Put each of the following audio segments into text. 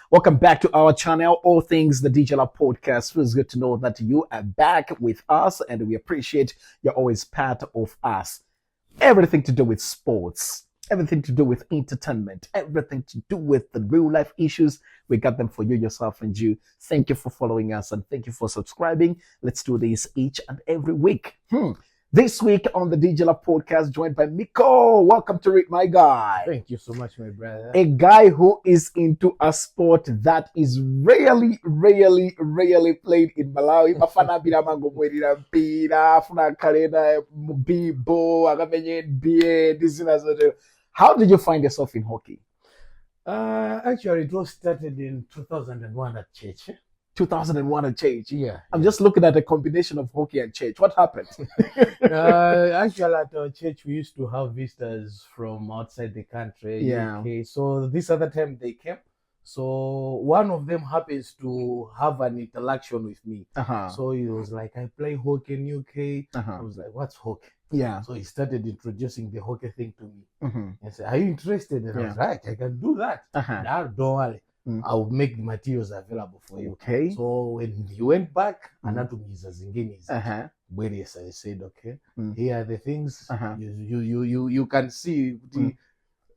Welcome back to our channel, All Things the DJ Lab Podcast. Feels good to know that you are back with us, and we appreciate you're always part of us. Everything to do with sports, everything to do with entertainment, everything to do with the real life issues. We got them for you, yourself, and you. Thank you for following us, and thank you for subscribing. Let's do this each and every week. This week on the DJ Lab Podcast, joined by Miko. Welcome to it, my guy. Thank you so much, my brother. A guy who is into a sport that is rarely played in Malawi. Bafana bila mango mwedira mpira, funa karena bibo, agamenye NBA, this and that. How did you find yourself in hockey? Actually, it was started in 2001 at church. 2001 at church. Yeah. I'm just looking at a combination of hockey and church. What happened? Actually, at our church, we used to have visitors from outside the country, Yeah. UK. So this other time they came. So one of them happens to have an interaction with me. So he was like, I play hockey in UK. I was like, what's hockey? Yeah. So he started introducing the hockey thing to me. And said, are you interested? And I was like, I can do that. Now, don't worry. I'll make the materials available for you. Okay. So when he went back, anatumiza zingine. Yes, I said, okay, here are the things you can see.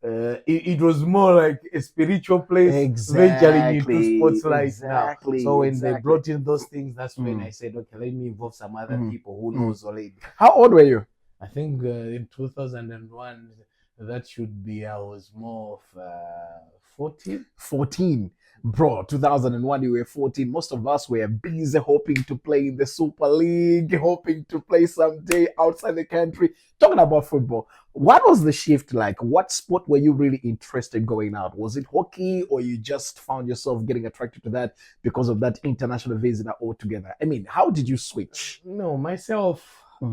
It was more like a spiritual place, venturing into sports right now. So when they brought in those things, that's when I said, okay, let me involve some other people who knows already. How old were you? I think in 2001, that should be, I was more of 14. 14. Bro, 2001, you were 14. Most of us were busy hoping to play in the Super League, hoping to play someday outside the country. Talking about football, what was the shift like? What sport were you really interested going out? Was it hockey, or you just found yourself getting attracted to that because of that international visa altogether? I mean, how did you switch? No, myself,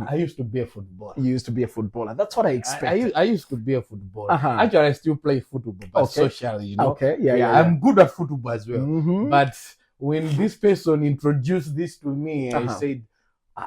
I used to be a footballer. You used to be a footballer. That's what I expected. I used to be a footballer. Actually, I still play football, but socially, you know. Okay, yeah. I'm good at football as well. But when this person introduced this to me, I said,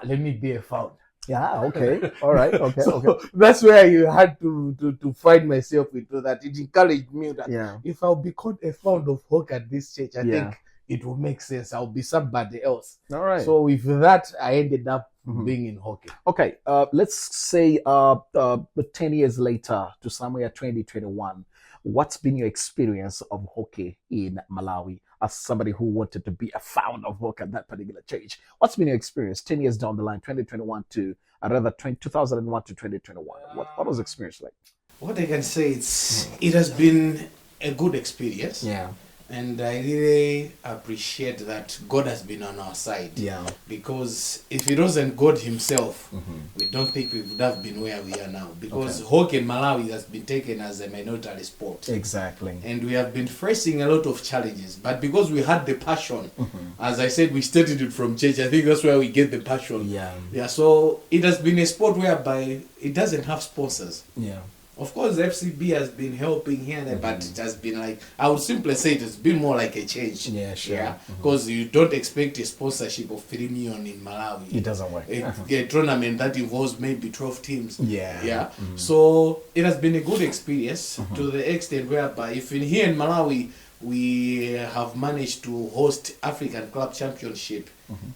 let me be a founder. Yeah, okay. All right, okay, so that's where you had to find myself into that. It encouraged me that if I'll become a founder of hockey at this church, I think it will make sense. I'll be somebody else. All right. So with that, I ended up being in hockey. Okay, let's say 10 years later to somewhere 2021, what's been your experience of hockey in Malawi as somebody who wanted to be a founder of hockey at that particular church? What's been your experience 10 years down the line, 2021 to, 2001 to 2021? What was the experience like? What I can say, it has been a good experience. Yeah. And I really appreciate that God has been on our side. Yeah. Because if it wasn't God himself, we don't think we would have been where we are now. Because hockey in Malawi has been taken as a minority sport. Exactly. And we have been facing a lot of challenges. But because we had the passion, as I said, we started it from church. I think that's where we get the passion. Yeah. So it has been a sport whereby it doesn't have sponsors. Yeah. Of course, FCB has been helping here and there, but it has been like, I would simply say it has been more like a change. Yeah, sure. Yeah, because you don't expect a sponsorship of 3 million in Malawi. It doesn't work. A tournament that involves maybe 12 teams. Yeah. So it has been a good experience to the extent whereby if in here in Malawi, we have managed to host African Club Championship.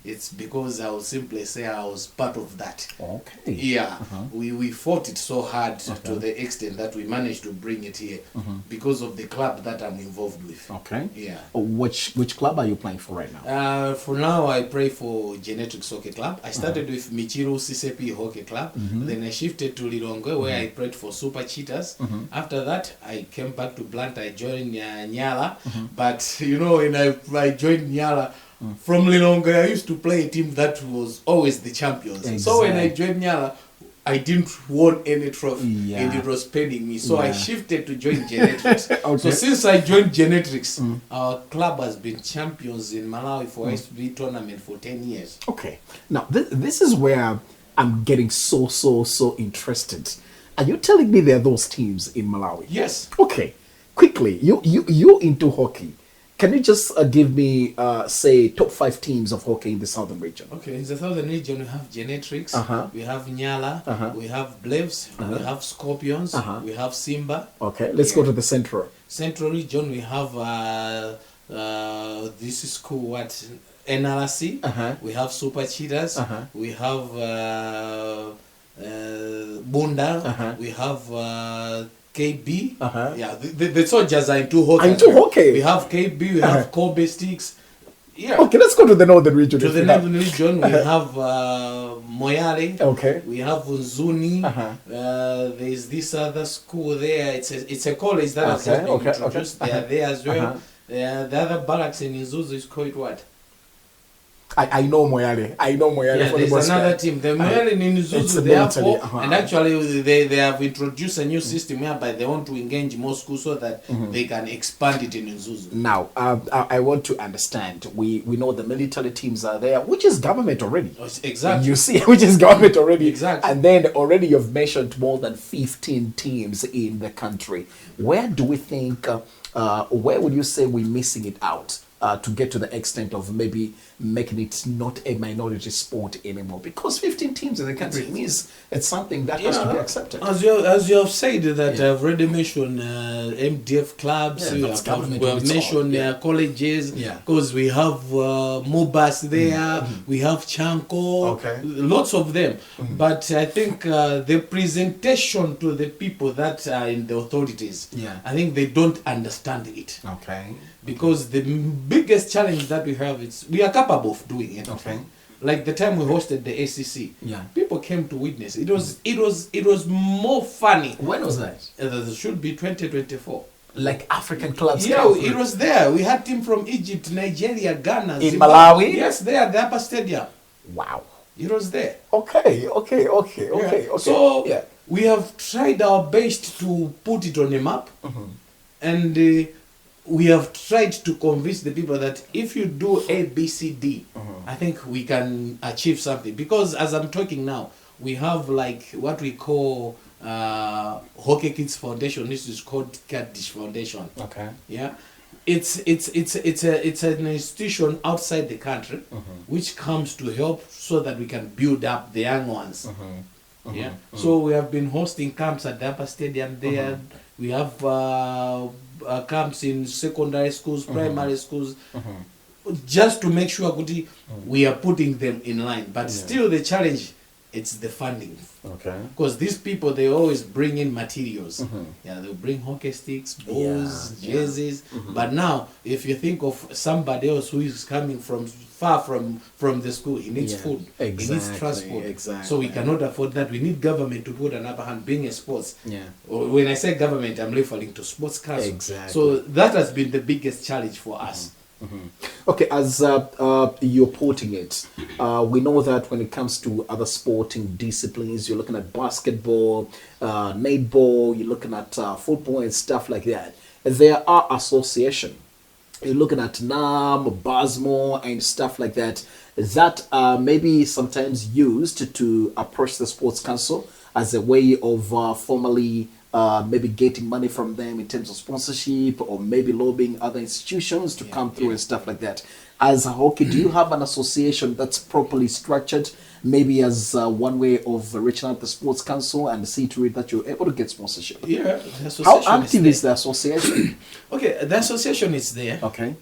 It's because I will simply say I was part of that. Okay. Yeah. We fought it so hard to the extent that we managed to bring it here because of the club that I'm involved with. Okay. Yeah. Which club are you playing for right now? For now, I play for Genetics Hockey Club. I started with Michiru CCP Hockey Club. Then I shifted to Lilongwe where I played for Super Cheetahs. After that, I came back to Blantyre. I joined Nyala. But, you know, when I joined Nyala, from Lilongwe, I used to play a team that was always the champions. Exactly. So when I joined Nyala, I didn't won any trophy and it was paining me. So I shifted to join Genetics. So since I joined Genetics, our club has been champions in Malawi for SB tournament for 10 years. Okay. Now, this is where I'm getting so interested. Are you telling me there are those teams in Malawi? Yes. Okay. Quickly, you into hockey. Can you just give me, say, top 5 teams of hockey in the southern region? Okay, in the southern region, we have Genetics, we have Nyala, we have Blaves, we have Scorpions, we have Simba. Okay, let's go to the central. Central region, we have this is cool. What NRC? We have Super Cheetahs. We have Bunda. We have KB. Yeah, the soldiers are into hockey. Into hockey. We have KB. We have Kobe Sticks. Yeah. Okay, let's go to the northern region. To the northern region, we have Moyale. Okay. We have Unzuni. There's this other school there. It's a college that has just been introduced. They are there as well. The other barracks in Nzuzu is called what? I know Moyale. Yeah, for there's another team. The Moyale in Nzuzu, they have four, and actually they have introduced a new system whereby they want to engage more schools so that they can expand it in Nzuzu. Now, I want to understand. We know the military teams are there, which is government already. Exactly. You see, which is government already. Exactly. And then already you've mentioned more than 15 teams in the country. Where do we think, where would you say we're missing it out? To get to the extent of maybe making it not a minority sport anymore, because 15 teams in the country means it's something that has to be accepted. As you have said that I've already mentioned MDF clubs, we have mentioned colleges, because we have Mobas there, we have Chanko, lots of them. But I think the presentation to the people that are in the authorities, I think they don't understand it. Because the biggest challenge that we have is we are capable of doing it. Like the time we hosted the ACC, people came to witness. It was more funny. When was that? It should be 2024. Like African clubs. Yeah, it was there. We had team from Egypt, Nigeria, Ghana, in Malawi. Yes, there at the Upper Stadium. Wow. It was there. Okay. So we have tried our best to put it on a map, and we have tried to convince the people that if you do A, B, C, D, I think we can achieve something. Because as I'm talking now, we have like what we call Hockey Kids Foundation. This is called Catdish Foundation. Yeah, it's an institution outside the country which comes to help so that we can build up the young ones. So we have been hosting camps at the Upper Stadium there. We have camps in secondary schools, primary schools, just to make sure we are putting them in line. But still the challenge, it's the funding. Because these people, they always bring in materials. They'll bring hockey sticks, balls, jerseys. But now, if you think of somebody else who is coming from far from the school, he needs food, he needs transport. So we cannot afford that. We need government to put an upper hand, being a sports. When I say government, I'm referring to sports council. So that has been the biggest challenge for us. Okay, as you're putting it, we know that when it comes to other sporting disciplines, you're looking at basketball, netball, you're looking at football and stuff like that. There are associations. You're looking at NAM, BASMO, and stuff like that, that maybe sometimes used to approach the Sports Council as a way of formally maybe getting money from them in terms of sponsorship, or maybe lobbying other institutions to come through and stuff like that. As a hockey, do you have an association that's properly structured, maybe as one way of reaching out to the Sports Council and see to it that you're able to get sponsorship? Yeah, the association. How active is the association? Okay, the association is there. Okay.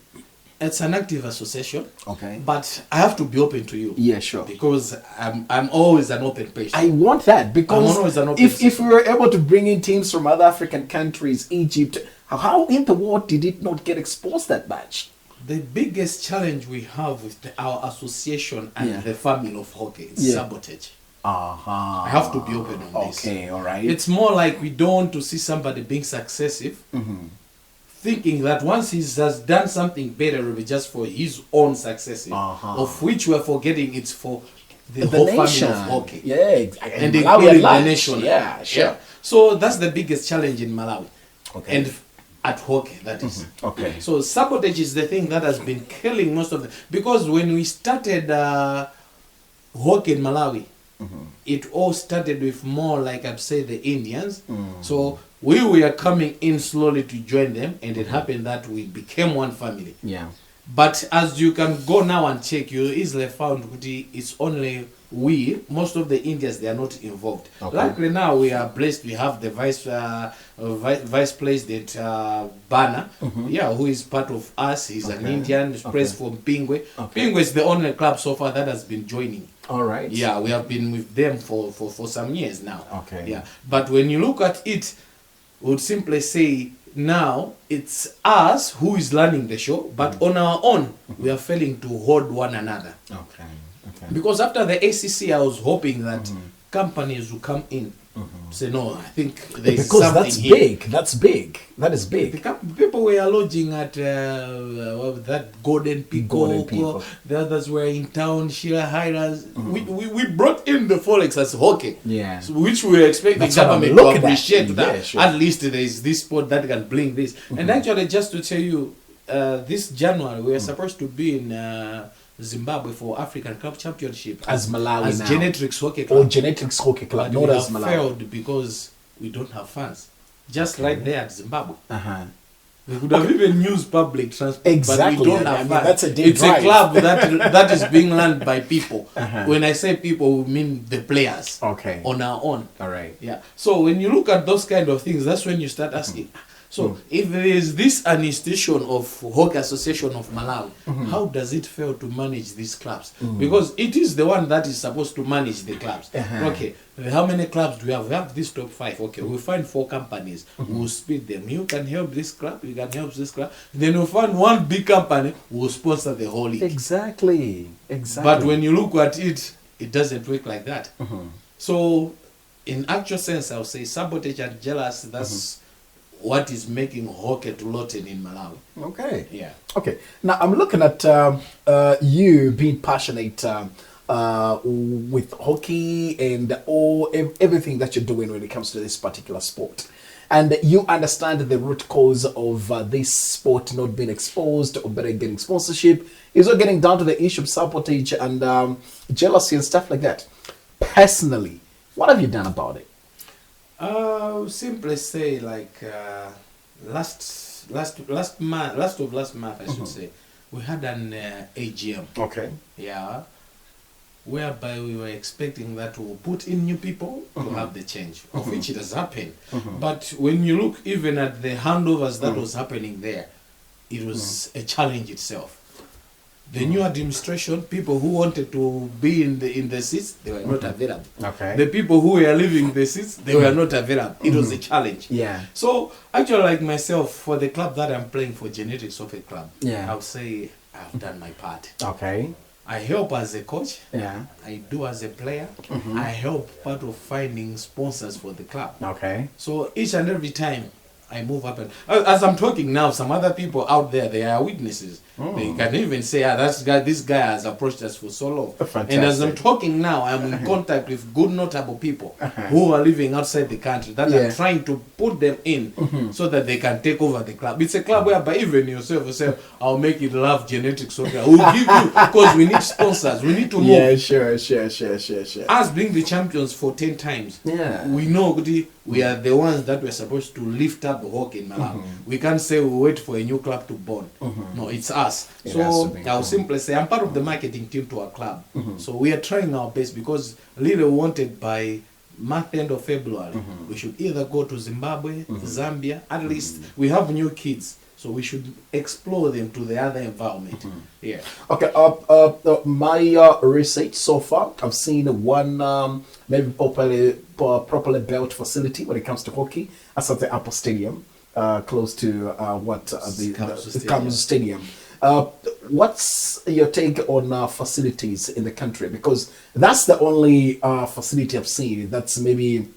It's an active association. Okay. But I have to be open to you. Yeah, sure. Because I'm always an open person. I want that, because I'm always an open if we were able to bring in teams from other African countries, Egypt, how in the world did it not get exposed that much? The biggest challenge we have with our association and the family of hockey is sabotage. I have to be open on this. Okay, all right. It's more like we don't want to see somebody being successive, thinking that once he has done something better, it will be just for his own success, of which we are forgetting it's for the whole nation. Family of hockey. Yeah, exactly. And including the nation. Yeah, sure. Yeah. So that's the biggest challenge in Malawi. Okay. And at hockey, that is. Okay. So sabotage is the thing that has been killing most of them. Because when we started hockey in Malawi, it all started with more, like I'd say, the Indians. So we were coming in slowly to join them, and it happened that we became one family. Yeah. But as you can go now and check, you easily found it's only most of the Indians, they are not involved. Okay. Luckily now we are blessed. We have the vice president Bana, who is part of us. He's an Indian, praised from Pingwe. Pingwe is the only club so far that has been joining. All right. Yeah, we have been with them for some years now. Okay. Yeah, but when you look at it, we would simply say now it's us who is running the show, but on our own, we are failing to hold one another. Okay. Because after the ACC, I was hoping that companies will come in. Say, no, I think there's because something that's here. big. That's big. That is big. People were lodging at that Golden Peacock. The others were in town, Sheila Highlands. We brought in the Forex as hockey. Yeah. So, which we were expecting the government to appreciate that. Yeah, sure. At least there is this sport that can bring this. And actually, just to tell you, this January, we were supposed to be in Zimbabwe for African Club Championship as Malawi as now. Genetics Hockey Club. Or Genetics Hockey Club, but not we as have Malawi. failed because we don't have funds. Just right there at Zimbabwe. We could have even used public transport, exactly. But we don't have funds. That's a it's drive. a club that is being run by people. When I say people, we mean the players. Okay. On our own. All right. Yeah. So when you look at those kind of things, that's when you start asking. So if there is this an institution of Hockey Association of Malawi, how does it fail to manage these clubs? Because it is the one that is supposed to manage the clubs. Okay, how many clubs do we have? We have this top 5. Okay, we'll find 4 companies. We'll split them. You can help this club, you can help this club. Then we'll find one big company who will sponsor the whole league. Exactly. But when you look at it, it doesn't work like that. So in actual sense, I would say sabotage and jealous, that's what is making hockey to rotten in Malawi. Okay. Yeah. Okay. Now I'm looking at you being passionate with hockey and everything that you're doing when it comes to this particular sport. And you understand the root cause of this sport not being exposed or better getting sponsorship. Is not getting down to the issue of sabotage and jealousy and stuff like that. Personally, what have you done about it? Simply say like last month I should say, we had an AGM. Okay. Yeah. Whereby we were expecting that we'll put in new people to have the change, of which it has happened. But when you look even at the handovers that was happening there, it was a challenge itself. The new administration, people who wanted to be in the seats, they were not available. Okay. The people who were leaving the seats, they were not available. It was a challenge. Yeah. So actually, like myself, for the club that I'm playing for, Genetics Hockey Club, I would say I've done my part. Okay. I help as a coach. Yeah. I do as a player. I help part of finding sponsors for the club. Okay. So each and every time I move up, and as I'm talking now, some other people out there, they are witnesses. They can even say, this guy has approached us for so long. Fantastic. And as I'm talking now, I'm in contact with good notable people who are living outside the country that I'm trying to put them in so that they can take over the club. It's a club whereby even yourself will say, I'll make it Love Genetics Soccer. We'll give you, because we need sponsors. We need to move. Yeah, sure. Us being the champions for 10 times, we know we are the ones that we're supposed to lift up the hockey in Malawi. We can't say we wait for a new club to born. No, it's us. So I'll simply say I'm part of the marketing team to our club. So we are trying our best because really wanted by month end of February we should either go to Zimbabwe, Zambia. At least we have new kids, so we should explore them to the other environment. Yeah. Okay. My research so far, I've seen one maybe properly built facility when it comes to hockey. That's at the Upper Stadium, close to the Kamuzu Stadium. What's your take on facilities in the country? Because that's the only facility I've seen that's maybe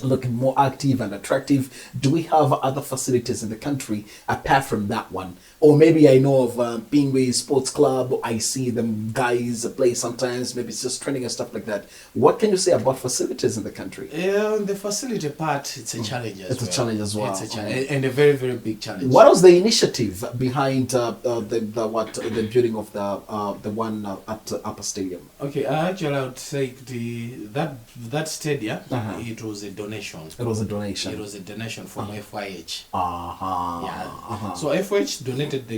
looking more active and attractive. Do we have other facilities in the country apart from that one? Or maybe I know of Pingwe Sports Club. I see them guys play sometimes. Maybe it's just training and stuff like that. What can you say about facilities in the country? Yeah, the facility part, it's a challenge as well. It's a challenge as well. It's a challenge, and a very, very big challenge. What was the initiative behind the building of the one at Upper Stadium? Okay, actually I would say that stadium, it was a donation donation. It was a donation. It was a donation from FYH. Yeah. So FYH donated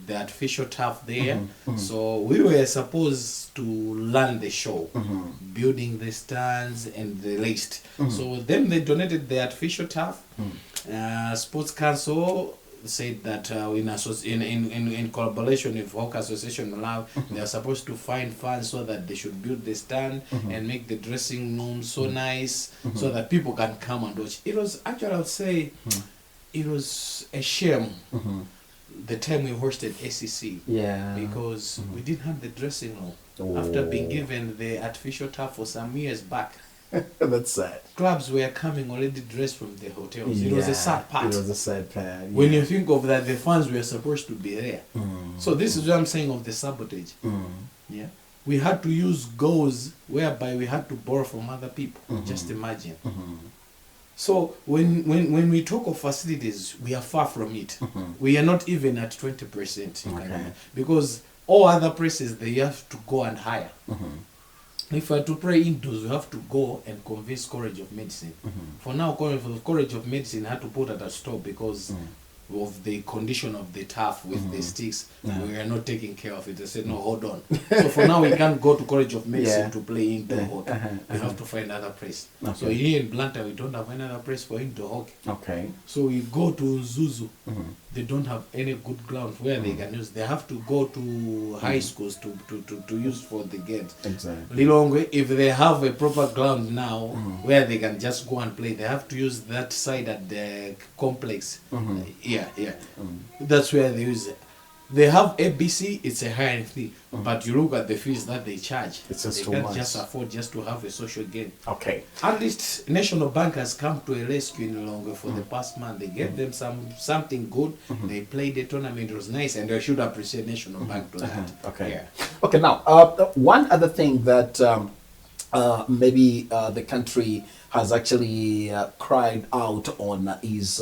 the artificial turf there. So we were supposed to learn the show, building the stands and the list. So then they donated the artificial turf. Sports Council said that in collaboration with Hockey Association Malawi, they are supposed to find funds so that they should build the stand and make the dressing room so nice so that people can come and watch. It was actually, I would say, it was a shame the time we hosted ACC, because we didn't have the dressing room after being given the artificial turf for some years back. That's sad. Clubs were coming already dressed from the hotels. It was a sad part. It was a sad part. Yeah. When you think of that, the funds were supposed to be there. So this is what I'm saying of the sabotage. Yeah, we had to use goals whereby we had to borrow from other people. Just imagine. So when we talk of facilities, we are far from it. We are not even at 20%. Because all other places, they have to go and hire. If we are to play indoors, we have to go and convince College of Medicine. For now, College of Medicine had to put at a stop because of the condition of the turf with the sticks. We are not taking care of it. They said, no, hold on. So for now, we can't go to College of Medicine to play indoor hockey. We have to find another place. So here in Blantyre, we don't have another place for indoor hockey. So we go to Zuzu. They don't have any good ground where they can use. They have to go to high schools to use for the games. Exactly. Lilongwe, if they have a proper ground now where they can just go and play, they have to use that side at the complex. That's where they use it. They have ABC, it's a higher fee, but you look at the fees that they charge. It's just they can't just afford just to have a social game. At least National Bank has come to a rescue in Lilongwe for the past month. They gave them something good. They played the tournament. It was nice, and they should appreciate National Bank to that. Okay. Now, one other thing that maybe the country has actually cried out on is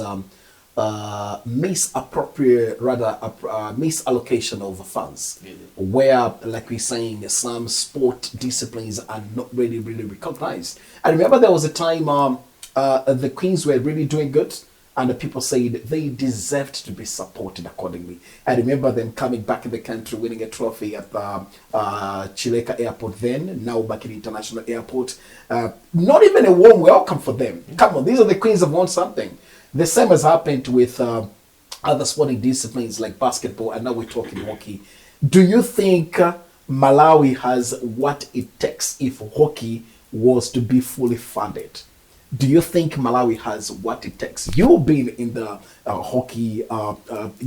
misallocation of funds, where, like we're saying, some sport disciplines are not really recognized. I remember there was a time the Queens were really doing good, and the people said they deserved to be supported accordingly. I remember them coming back in the country, winning a trophy at the Chileka Airport then, now back in International Airport. Not even a warm welcome for them. Come on, these are the Queens have won something. The same has happened with other sporting disciplines like basketball, and now we're talking hockey. Do you think Malawi has what it takes if hockey was to be fully funded? Do you think Malawi has what it takes? You've been in the hockey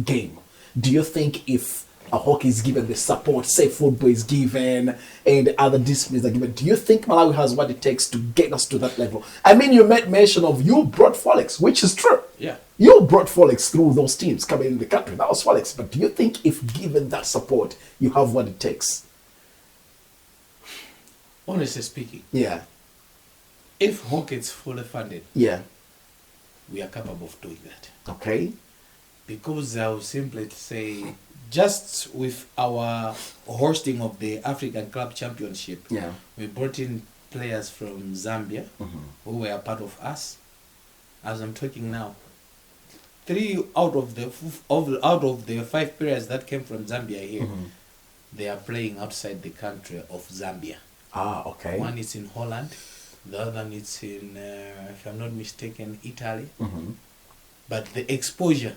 game. Do you think if hockey is given the support, say football is given, and other disciplines are given, do you think Malawi has what it takes to get us to that level? I mean, you made mention of you brought Folex, which is true. Yeah. You brought Folex through those teams coming in the country. That was Folex. But do you think if given that support, you have what it takes? Honestly speaking. Yeah. If hockey is fully funded. Yeah. We are capable of doing that. Okay. Because I would simply say, just with our hosting of the African Club Championship, we brought in players from Zambia who were a part of us. As I'm talking now, 3 out of the 5 players that came from Zambia here, they are playing outside the country of Zambia. Okay. One is in Holland, the other one is in, if I'm not mistaken, Italy. But the exposure,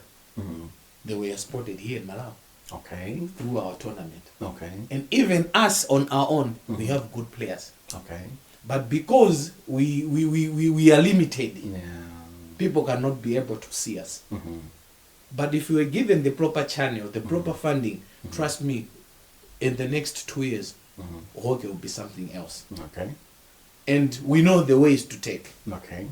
they were spotted here in Malawi. Okay. Through our tournament. Okay. And even us on our own, we have good players. Okay. But because we are limited, people cannot be able to see us. But if we were given the proper channel, the proper funding, trust me, in the next 2 years, hockey will be something else. Okay. And we know the ways to take. Okay.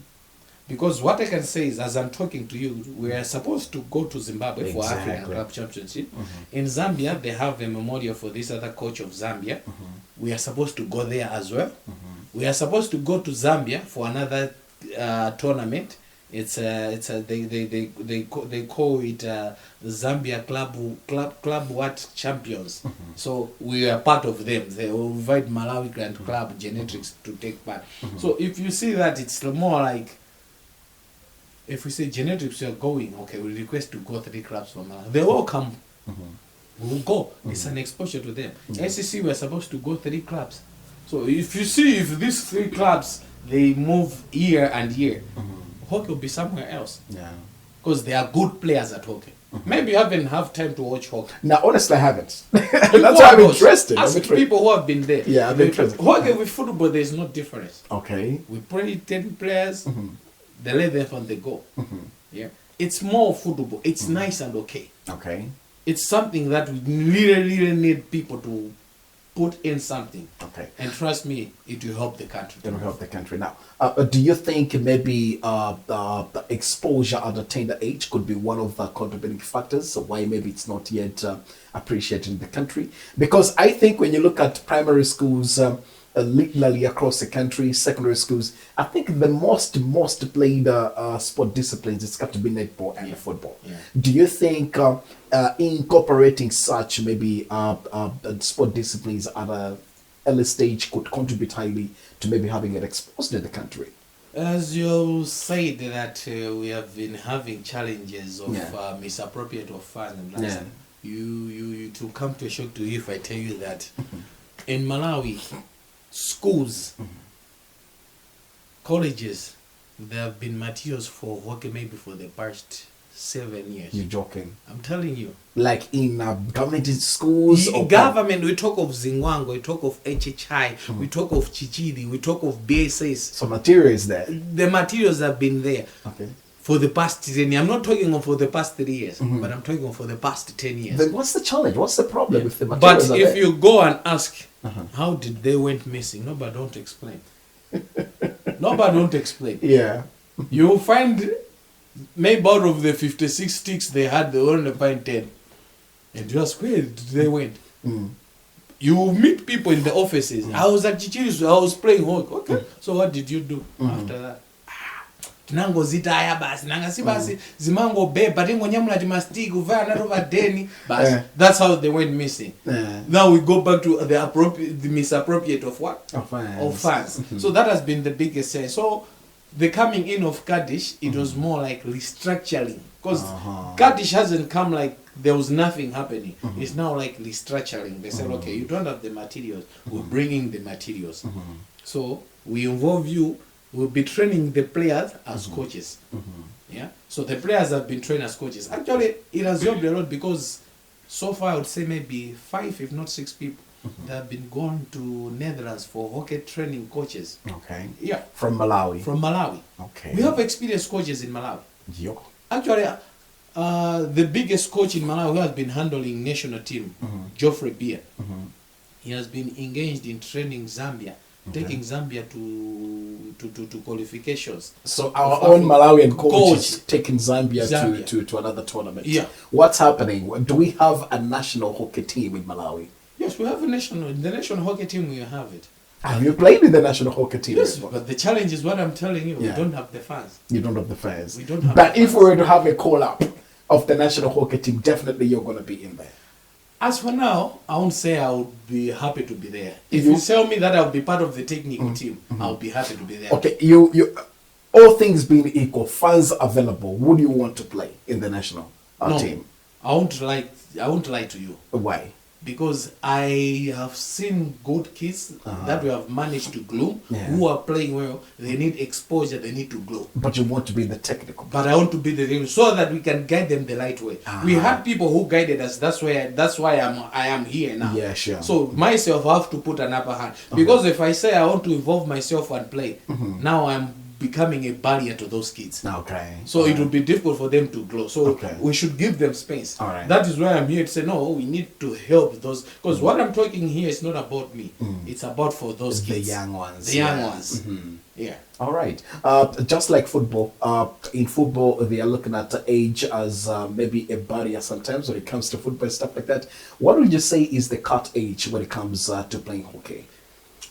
Because what I can say is, as I'm talking to you, we are supposed to go to Zimbabwe for African Club Championship. In Zambia, they have a memorial for this other coach of Zambia. We are supposed to go there as well. We are supposed to go to Zambia for another tournament It's they call it Zambia club what champions. So we are part of them. They will invite Malawi Grand Club Genetics to take part. So if you see that, it's more like, if we say Genetics, we are going, okay, we request to go 3 clubs from Malawi. They all come. We will go. It's an exposure to them. SEC, we are supposed to go 3 clubs. So if you see, if these 3 clubs, they move year and year, hockey will be somewhere else. Yeah. Because they are good players at hockey. Maybe you haven't have time to watch hockey. No, honestly, I haven't. That's why I'm interested. Ask people who have been there. Yeah, I'm interested. Hockey with football, there is no difference. Okay. We play 10 players, they let them on the go. Yeah. It's more football. It's nice and okay. Okay. It's something that we really need people to put in something. Okay. And trust me, it will help the country. It will help the country. Now, do you think maybe the exposure at a tender age could be one of the contributing factors? So why maybe it's not yet appreciated in the country? Because I think when you look at primary schools, literally across the country, secondary schools, I think the most played sport disciplines, it's got to be netball and football. Yeah. Do you think incorporating such maybe sport disciplines at a early stage could contribute highly to maybe having it exposed in the country? As you said that we have been having challenges of misappropriate of funds and that, you to come to a shock to you if I tell you that in Malawi, schools, colleges, there have been materials for hockey maybe for the past 7 years. You're joking. I'm telling you. Like in government schools? In government, we talk of Zingwango, we talk of HHI, we talk of Chichidi, we talk of BSS. So material is there? The materials have been there. Okay. For the past 10 years. I'm not talking of for the past 3 years, but I'm talking of for the past 10 years. Then what's the challenge? What's the problem with the materials? But if you go and ask, how did they went missing? Nobody don't explain. Nobody don't explain. Yeah. You will find maybe out of the 56 sticks they had, they only find 10. And you ask, where did they went? You will meet people in the offices. I was at Chichiri's, I was playing hockey. Okay. So what did you do after that? Nango zitaya basi nanga si basi zimango beba tingonyamula timastiki uvaya nato vadeni basi. That's how they went missing. Now we go back to the misappropriate of what? Of funds. So that has been the biggest say. So the coming in of Kaddish, it was more like restructuring, because Kaddish hasn't come like there was nothing happening. It's now like restructuring. They said, okay, you don't have the materials, we're bringing the materials. So we involve you. We'll be training the players as coaches. Yeah. So the players have been trained as coaches. Actually, it has helped a lot because so far I would say maybe 5, if not 6 people that have been gone to Netherlands for hockey training coaches. Okay. Yeah. From Malawi. From Malawi. Okay. We have experienced coaches in Malawi. Yo. Actually, the biggest coach in Malawi who has been handling national team, Geoffrey Beer. He has been engaged in training Zambia. Taking Zambia to qualifications. So our own Malawian coach is taking Zambia. To another tournament. Yeah. What's happening? Do we have a national hockey team in Malawi? Yes, we have the national hockey team. We have it. Have you played with the national hockey team? Yes, but the challenge is what I'm telling you. We don't have the fans. You don't have the fans. We don't have. But if we were to have a call up of the national hockey team, definitely you're going to be in there. As for now, I won't say I would be happy to be there. If you tell me that I'll be part of the technical team, I'll be happy to be there. Okay, you all things being equal, fans available, would you want to play in the national team? I won't lie to you. Why? Because I have seen good kids that we have managed to glue, who are playing well. They need exposure, they need to glow. But you want to be the technical. But I want to be the technical, so that we can guide them the right way. We had people who guided us. That's why I am here now. Yeah, sure. So myself, I have to put an upper hand. Because if I say I want to involve myself and play, now I'm becoming a barrier to those kids. Okay. So it will be difficult for them to grow. So we should give them space. All right. That is why I'm here to say, no, we need to help those. Because what I'm talking here is not about me. It's about for those kids. The young ones. The young ones. Yeah. All right. Just like football, in football, they are looking at age as maybe a barrier sometimes when it comes to football and stuff like that. What would you say is the cut age when it comes to playing hockey?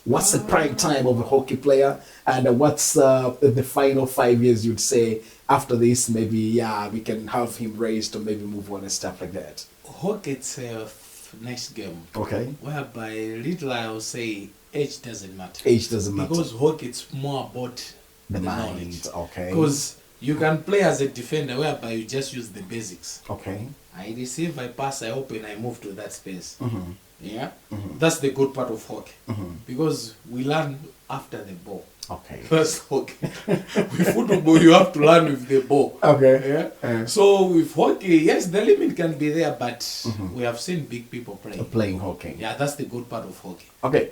What's the prime time of a hockey player, and what's the final 5 years you'd say after this? Maybe we can have him raised or maybe move on and stuff like that. Hockey itself, next game. Okay. Whereby little I will say age doesn't matter. Age doesn't matter. Because hockey it's more about the mind. Knowledge. Okay. Because you can play as a defender whereby you just use the basics. Okay. I receive, I pass, I open, I move to that space. Mm-hmm. Yeah? Mm-hmm. That's the good part of hockey. Mm-hmm. Because we learn after the ball. Okay. That's hockey. With football, you have to learn with the ball. Okay. Yeah? So with hockey, yes, the limit can be there, but we have seen big people playing hockey. Yeah, that's the good part of hockey. Okay.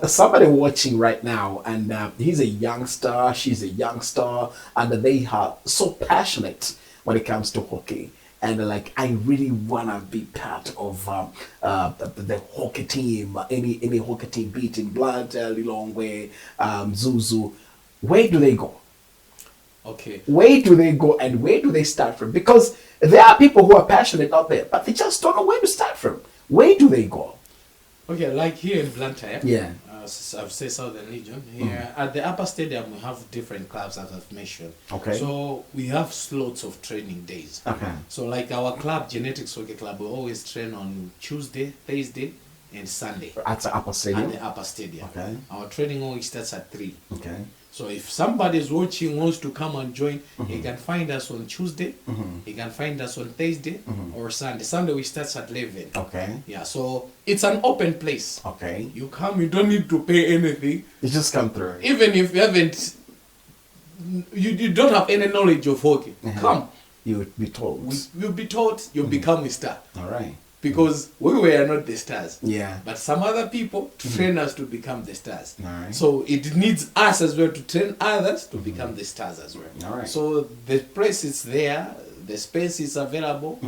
Somebody watching right now, and he's a youngster, she's a youngster, and they are so passionate when it comes to hockey. And like, I really wanna be part of the hockey team, any hockey team, be it in Blood, Lilongwe, Zuzu. Where do they go? Okay. Where do they go and where do they start from? Because there are people who are passionate out there, but they just don't know where to start from. Where do they go? Okay, like here in Blantyre, yeah, I've said Southern Region. Here at the upper stadium, we have different clubs, as I've mentioned. Okay. So we have slots of training days. Okay. So like our club, Genetics Hockey Club, we always train on Tuesday, Thursday, and Sunday. At the upper stadium. At the upper stadium. Okay. Our training always starts at 3. Okay. So if somebody is watching, wants to come and join, he can find us on Tuesday, he can find us on Thursday or Sunday. Sunday we start at 11. Okay. Yeah, so it's an open place. Okay. You come, you don't need to pay anything. You just come through. Even if you haven't, you don't have any knowledge of hockey, come. You'll be told. You'll be taught, you'll become a star. All right. Because we were not the stars. Yeah. But some other people train us to become the stars. All right. So it needs us as well to train others to become the stars as well. All right. So the place is there, the space is available.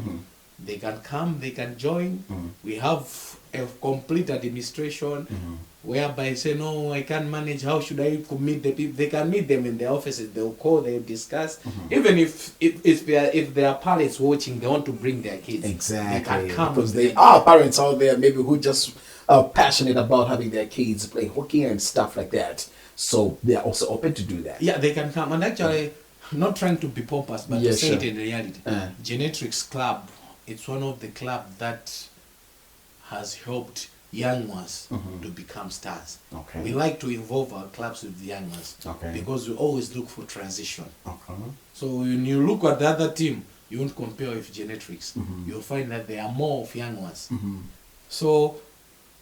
They can come, they can join. We have a complete administration whereby say, no, I can't manage, how should I meet the people? They can meet them in their offices, they'll call, they'll discuss. Even if their parents watching, they want to bring their kids. Exactly. They can come. Because there are parents out there maybe who just are passionate about having their kids play hockey and stuff like that. So they are also open to do that. Yeah, they can come. And actually, not trying to be pompous, but to say it in reality. Genetics Club, it's one of the clubs that has helped young ones to become stars. Okay. We like to involve our clubs with the young ones because we always look for transition. Okay. So when you look at the other team, you won't compare with Genetics. You'll find that there are more of young ones. So,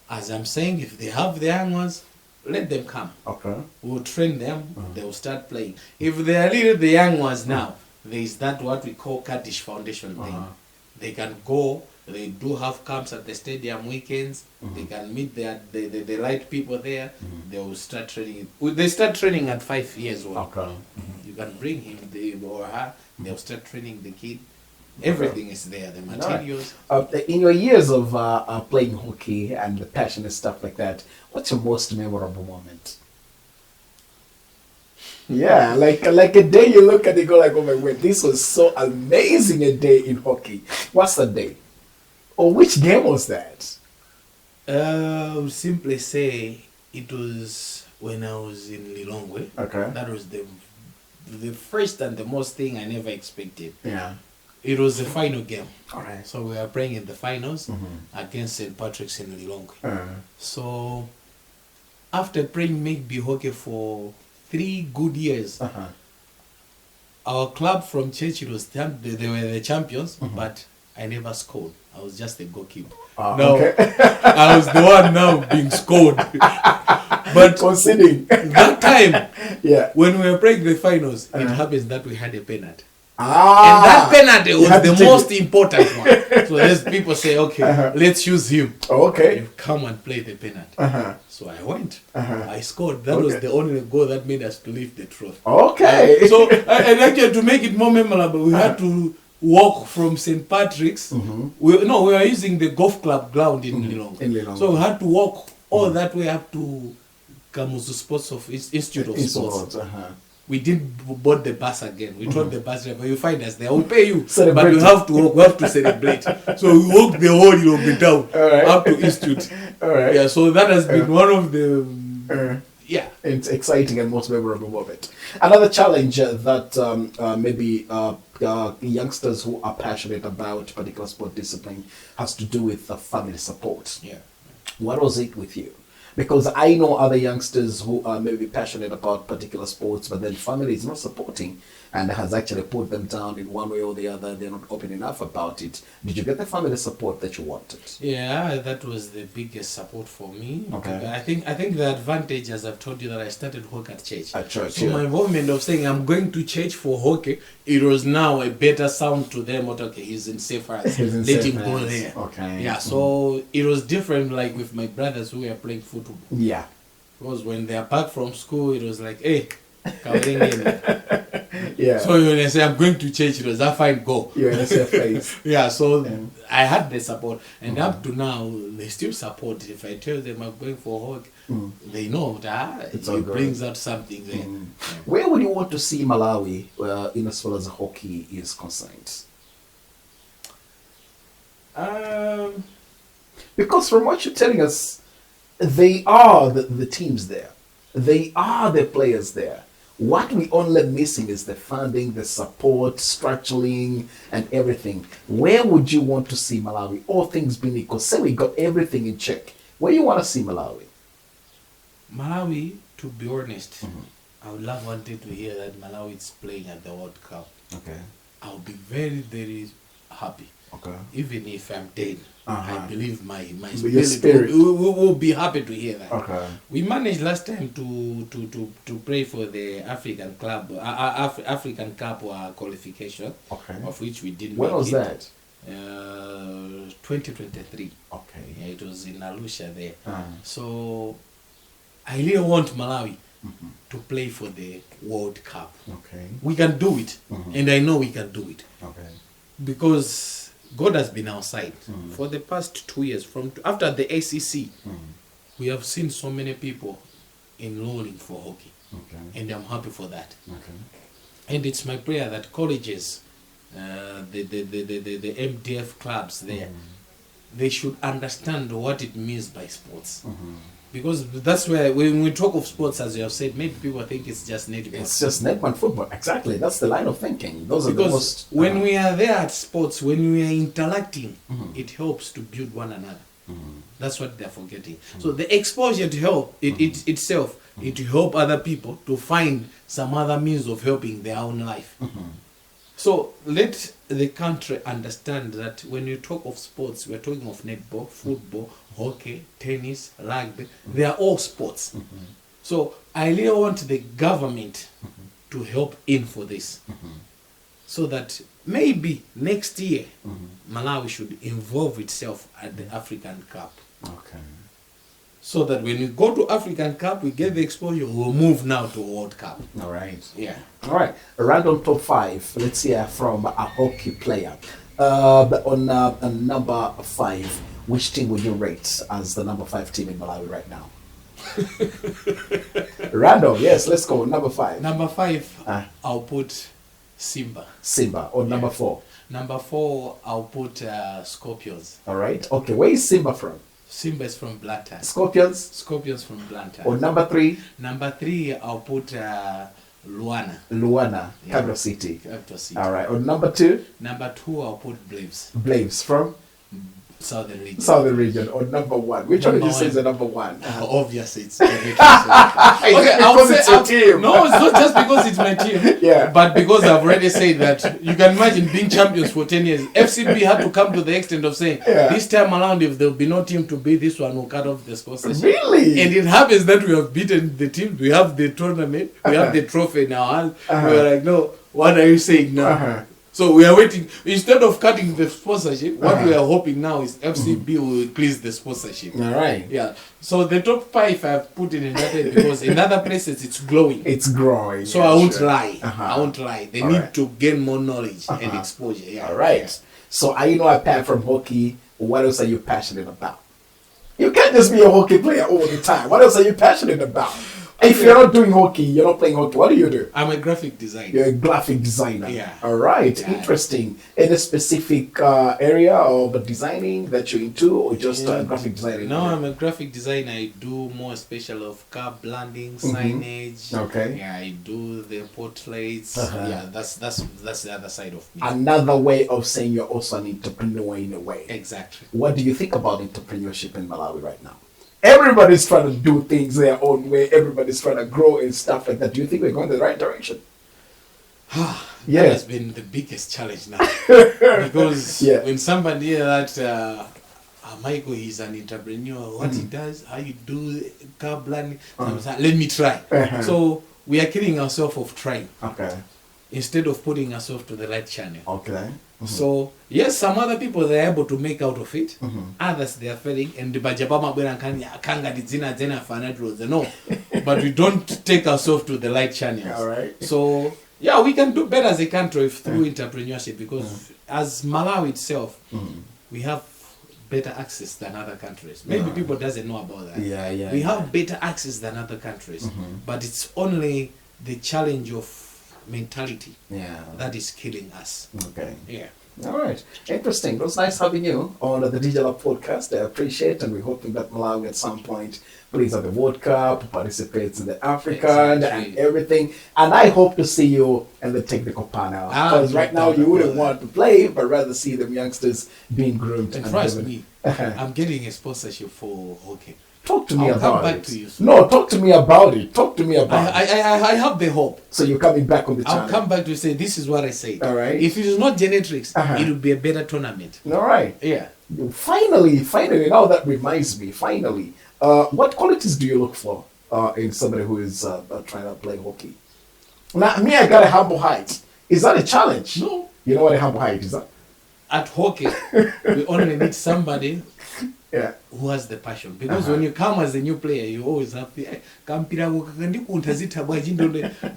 as I'm saying, if they have the young ones, let them come. Okay. We'll train them, they will start playing. If they are really the young ones now, there is that what we call Kaddish Foundation thing. They can go, they do have camps at the stadium weekends, they can meet the right people there, they will start training. They start training at 5 years old. Okay. You can bring him or her, they'll start training the kid. Everything is there, the materials. In your years of playing hockey and the passion and stuff like that, what's your most memorable moment? Yeah, like a day you look at it, go like, oh my word, this was so amazing a day in hockey. What's the day? Or which game was that? I would simply say it was when I was in Lilongwe. Okay. That was the first and the most thing I never expected. Yeah. It was the final game. All right. So we were playing in the finals against St. Patrick's in Lilongwe. So after playing Make-Be Hockey for 3 good years, our club from Churchill was they were the champions, but I never scored. I was just the goalkeeper. I was the one now being scored. But conceding that time, yeah, when we were playing the finals, it happens that we had a penalty. And Ah, that penalty was had to the take most important one. So there's people say, okay, let's use him. okay. You come and play the penalty. So I went. I scored. That Okay. was the only goal that made us to lift the trophy. Okay. So, and actually to make it more memorable, we had to walk from St. Patrick's. We were using the golf club ground in Lilongwe. In Lilongwe. So we had to walk all that way up to Kamuzu Sports Institute of Sports. We didn't board the bus again. We told the bus driver, you find us there, we'll pay you. Celebrate. But you have to walk, we have to celebrate. So we walked the whole Lilongwe town All right. up to Institute. All right. Yeah, so that has been one of the Yeah, it's exciting and most memorable moment. Another challenge that maybe youngsters who are passionate about particular sport discipline has to do with family support. yeah. What was it with you? Because I know other youngsters who are maybe passionate about particular sports, but then family is not supporting and has actually put them down in one way or the other. They're not open enough about it. Did you get the family support that you wanted? Yeah, that was the biggest support for me. Okay. I think the advantage, as I've told you, that I started hockey at church. At church, So yeah. my involvement of saying I'm going to church for hockey, it was now a better sound to them. Okay, he's in safe hands. He's in Let safe him go hands. there. Okay. Yeah, so it was different, like with my brothers who were playing football. Yeah. Because when they are back from school, it was like, hey, Kawaringi. Yeah. So when I say I'm going to church, it was that fine, go. You're in a safe place. Yeah, so Yeah. I had the support, and up to now they still support. If I tell them I'm going for hockey, they know that It's all it good. brings out something there. Where would you want to see Malawi in as far as hockey is concerned? Because from what you're telling us, they are the teams there. They are the players there. What we only missing is the funding, the support, structuring, and everything. Where would you want to see Malawi? All things being equal. Say we got everything in check. Where you want to see Malawi? Malawi, to be honest, I would love one day to hear that Malawi is playing at the World Cup. Okay. I'll be very, very happy. Okay. Even if I'm dead, I believe my Your spirit. will be happy to hear that. Okay. We managed last time to pray for the African Club, African Cup qualification, Okay. of which we didn't. When make was it. that? 2023. Okay. Yeah, it was in Arusha there. Ah. So I really want Malawi to play for the World Cup. Okay. We can do it, and I know we can do it Okay. because God has been our side for the past 2 years. From after the ACC, we have seen so many people enrolling for hockey, Okay. and I'm happy for that. Okay. And it's my prayer that colleges, the MDF clubs there, they should understand what it means by sports. Because that's where, when we talk of sports, as you have said, maybe people think it's just netball. It's just netball football. Exactly. That's the line of thinking. Those are the Because most. when we are there at sports, when we are interacting, it helps to build one another. That's what they're forgetting. So the exposure to help it itself, it will help other people to find some other means of helping their own life. So let the country understand that when you talk of sports, we're talking of netball, football, hockey, tennis, rugby. They are all sports. So I really want the government to help in for this. So that maybe next year, Malawi should involve itself at the African Cup. Okay. So that when we go to African Cup, we get the exposure, we'll move now to World Cup. All right. Yeah. All right. A random top 5. Let's hear from a hockey player. On number 5, which team would you rate as the number 5 team in Malawi right now? Random. Yes. Let's go. Number 5. Number 5, I'll put Simba. Simba. Or number 4. Number 4, I'll put Scorpions. All right. Okay. Where is Simba from? Simba is from Blantyre. Scorpions. Scorpions from Blantyre. Or number 3. Number 3, I'll put Luana. Luana. Yeah. Capital City. Capital City. All right. Or number 2. Number 2, I'll put Blaves. Blaves from Southern region. Southern region. Or number 1. Which one did you Number say is the one. number 1? Obviously, it's everything. I'll it's your team. No, it's not just because it's my team. Yeah. But because I've already said that, you can imagine being champions for 10 years. FCB had to come to the extent of saying, this time around, if there'll be no team to beat, this one will cut off the sponsorship. Really? And it happens that we have beaten the team. We have the tournament. We have the trophy in our hands. We're like, no, what are you saying now? So we are waiting. Instead of cutting the sponsorship, what we are hoping now is FCB will increase the sponsorship. All right. Yeah. So the top 5 I've put it in other because in other places it's growing. It's growing. So yeah, I won't sure. lie. Uh-huh. I won't lie. They All need right. to gain more knowledge and exposure. Yeah. All right. So apart from hockey, what else are you passionate about? You can't just be a hockey player all the time. What else are you passionate about? If you're not doing hockey, you're not playing hockey, what do you do? I'm a graphic designer. You're a graphic designer. Yeah. All right. Yeah. Interesting. Any specific area of designing that you're into, or just graphic designing? No, I'm a graphic designer. I do more special of car branding, signage. Okay. Yeah, I do the portraits. Yeah, that's the other side of me. Another way of saying you're also an entrepreneur in a way. Exactly. What do you think about entrepreneurship in Malawi right now? Everybody's trying to do things their own way. Everybody's trying to grow and stuff like that. Do you think we're going in the right direction? That has been the biggest challenge now. Because when somebody hears that Michael, he's an entrepreneur, what he does, how you do car branding, let me try. So we are killing ourselves of trying. Okay. Instead of putting ourselves to the right channel. Okay. So yes, some other people they're able to make out of it. Others they are failing, and the bajabama no, but we don't take ourselves to the right channels. All right. So yeah, we can do better as a country through entrepreneurship, because as Malawi itself, we have better access than other countries. Maybe people doesn't know about that. We have better access than other countries, but it's only the challenge of mentality that is killing us. Okay. Yeah. All right. Interesting. It was nice having you on the Digital Podcast. I appreciate, and we're hoping that Malawi at some point plays at the World Cup, participates in the African and everything. And I hope to see you in the technical panel. Because right now you wouldn't want to play, but rather see them youngsters being groomed. And trust me, I'm getting a sponsorship for hockey. Talk to me about it. I'll come back to you soon. No, talk to me about it. Talk to me about it. I have the hope. So you're coming back on the channel? I'll come back to say, this is what I said. All right. If it is not genetics, it will be a better tournament. All right. Yeah. Finally, now that reminds me, what qualities do you look for in somebody who is trying to play hockey? Now, me, I got a humble height. Is that a challenge? No. You know what a humble height is? That? At hockey, we only need somebody who has the passion, because when you come as a new player, you always have the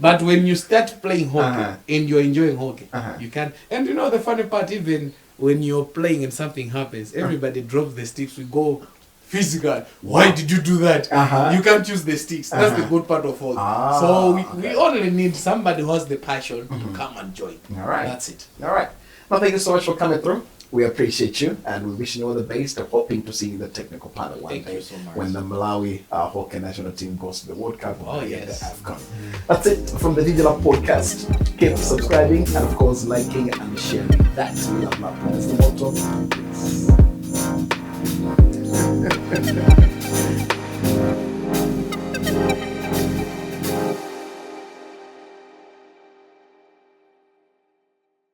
but when you start playing hockey and you're enjoying hockey, you can. And you know the funny part, even when you're playing and something happens, everybody drops the sticks, we go physical. Why did you do that? You can't use the sticks. That's the good part of hockey. So we only need somebody who has the passion to come and join. All right. That's it. All right. Well, thank you so much for coming through. We appreciate you, and we wish you all the best. Hoping to see you in the technical panel one day so when the Malawi hockey national team goes to the World Cup. Oh, yes. The AFCON. That's it from the Digital Podcast. Keep subscribing and, of course, liking and sharing. That's me. That's the motto.